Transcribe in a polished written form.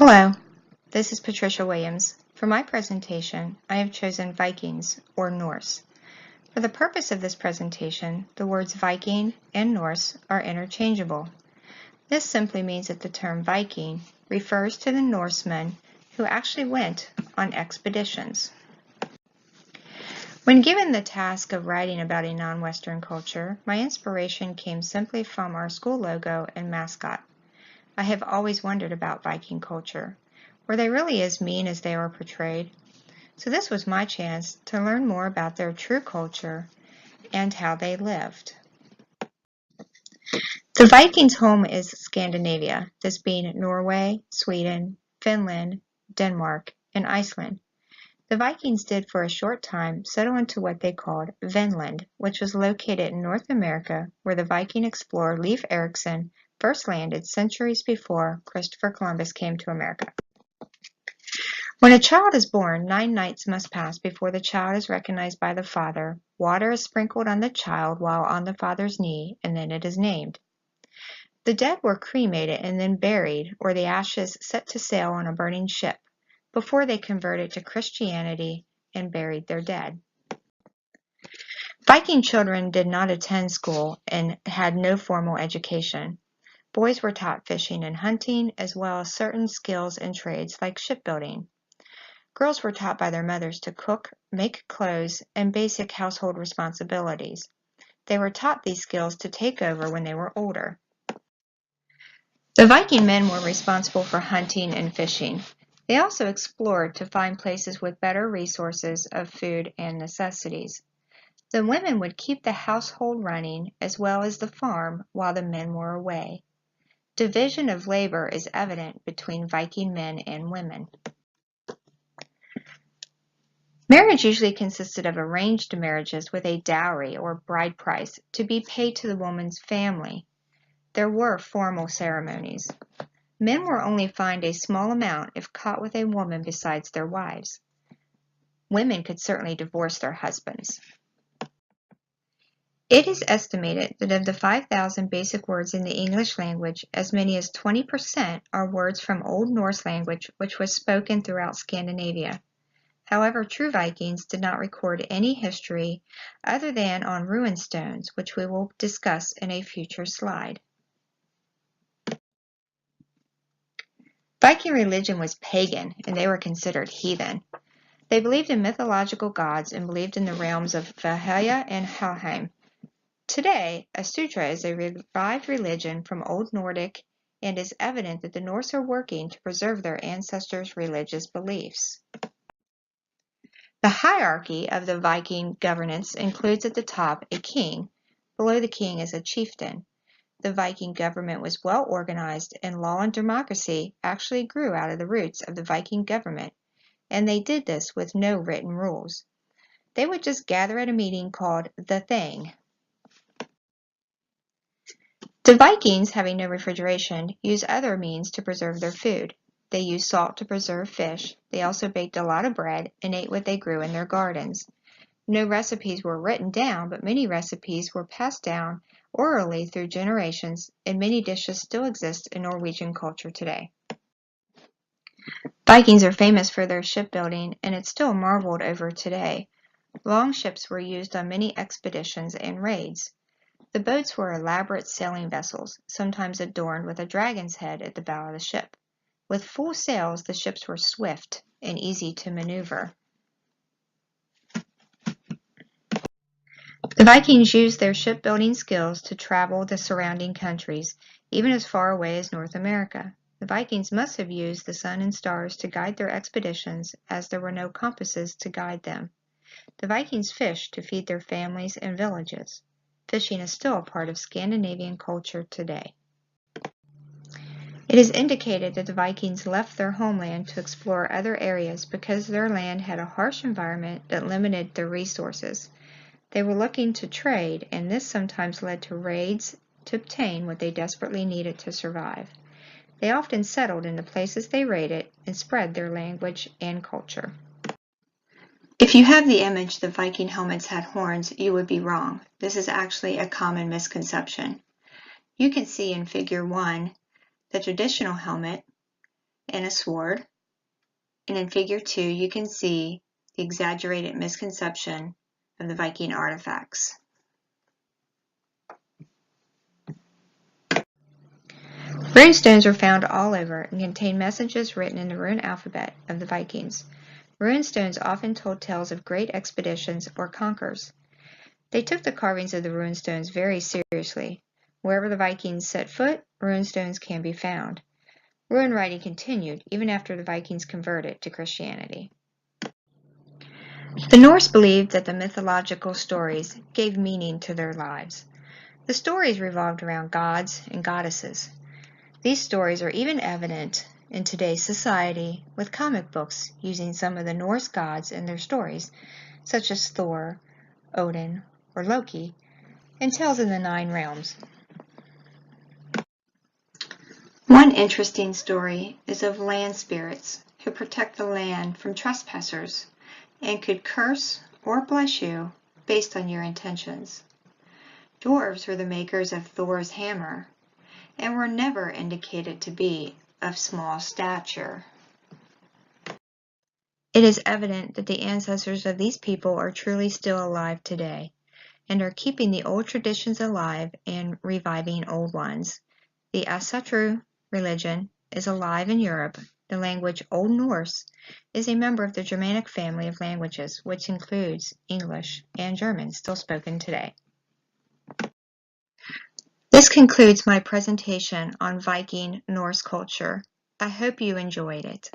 Hello, this is Patricia Williams. For my presentation, I have chosen Vikings, or Norse. For the purpose of this presentation, the words Viking and Norse are interchangeable. This simply means that the term Viking refers to the Norsemen who actually went on expeditions. When given the task of writing about a non-Western culture, my inspiration came simply from our school logo and mascot. I have always wondered about Viking culture. Were they really as mean as they are portrayed? So this was my chance to learn more about their true culture and how they lived. The Vikings' home is Scandinavia, this being Norway, Sweden, Finland, Denmark, and Iceland. The Vikings did for a short time settle into what they called Vinland, which was located in North America, where the Viking explorer Leif Erikson first landed centuries before Christopher Columbus came to America. When a child is born, 9 nights must pass before the child is recognized by the father. Water is sprinkled on the child while on the father's knee, and then it is named. The dead were cremated and then buried, or the ashes set to sail on a burning ship, before they converted to Christianity and buried their dead. Viking children did not attend school and had no formal education. Boys were taught fishing and hunting, as well as certain skills and trades like shipbuilding. Girls were taught by their mothers to cook, make clothes, and basic household responsibilities. They were taught these skills to take over when they were older. The Viking men were responsible for hunting and fishing. They also explored to find places with better resources of food and necessities. The women would keep the household running as well as the farm while the men were away. Division of labor is evident between Viking men and women. Marriage usually consisted of arranged marriages with a dowry or bride price to be paid to the woman's family. There were formal ceremonies. Men were only fined a small amount if caught with a woman besides their wives. Women could certainly divorce their husbands. It is estimated that of the 5,000 basic words in the English language, as many as 20% are words from Old Norse language which was spoken throughout Scandinavia. However, true Vikings did not record any history other than on ruin stones, which we will discuss in a future slide. Viking religion was pagan, and they were considered heathen. They believed in mythological gods and believed in the realms of Valhalla and Helheim. Today, Asutra is a revived religion from Old Nordic and is evident that the Norse are working to preserve their ancestors' religious beliefs. The hierarchy of the Viking governance includes at the top a king. Below the king is a chieftain. The Viking government was well organized, and law and democracy actually grew out of the roots of the Viking government, and they did this with no written rules. They would just gather at a meeting called the Thing. The Vikings, having no refrigeration, used other means to preserve their food. They used salt to preserve fish. They also baked a lot of bread and ate what they grew in their gardens. No recipes were written down, but many recipes were passed down orally through generations, and many dishes still exist in Norwegian culture today. Vikings are famous for their shipbuilding, and it's still marveled over today. Long ships were used on many expeditions and raids. The boats were elaborate sailing vessels, sometimes adorned with a dragon's head at the bow of the ship. With full sails, the ships were swift and easy to maneuver. The Vikings used their shipbuilding skills to travel the surrounding countries, even as far away as North America. The Vikings must have used the sun and stars to guide their expeditions, as there were no compasses to guide them. The Vikings fished to feed their families and villages. Fishing is still a part of Scandinavian culture today. It is indicated that the Vikings left their homeland to explore other areas because their land had a harsh environment that limited their resources. They were looking to trade, and this sometimes led to raids to obtain what they desperately needed to survive. They often settled in the places they raided and spread their language and culture. If you have the image that Viking helmets had horns, you would be wrong. This is actually a common misconception. You can see in Figure 1 the traditional helmet and a sword. And in Figure 2, you can see the exaggerated misconception of the Viking artifacts. Runestones are found all over and contain messages written in the rune alphabet of the Vikings. Runestones often told tales of great expeditions or conquers. They took the carvings of the runestones very seriously. Wherever the Vikings set foot, runestones can be found. Rune writing continued even after the Vikings converted to Christianity. The Norse believed that the mythological stories gave meaning to their lives. The stories revolved around gods and goddesses. These stories are even evident in today's society with comic books using some of the Norse gods in their stories, such as Thor, Odin, or Loki, and tales in the 9 realms. One interesting story is of land spirits who protect the land from trespassers and could curse or bless you based on your intentions. Dwarves were the makers of Thor's hammer and were never indicated to be of small stature. It is evident that the ancestors of these people are truly still alive today and are keeping the old traditions alive and reviving old ones. The Asatru religion is alive in Europe. The language Old Norse is a member of the Germanic family of languages, which includes English and German, still spoken today. This concludes my presentation on Viking Norse culture. I hope you enjoyed it.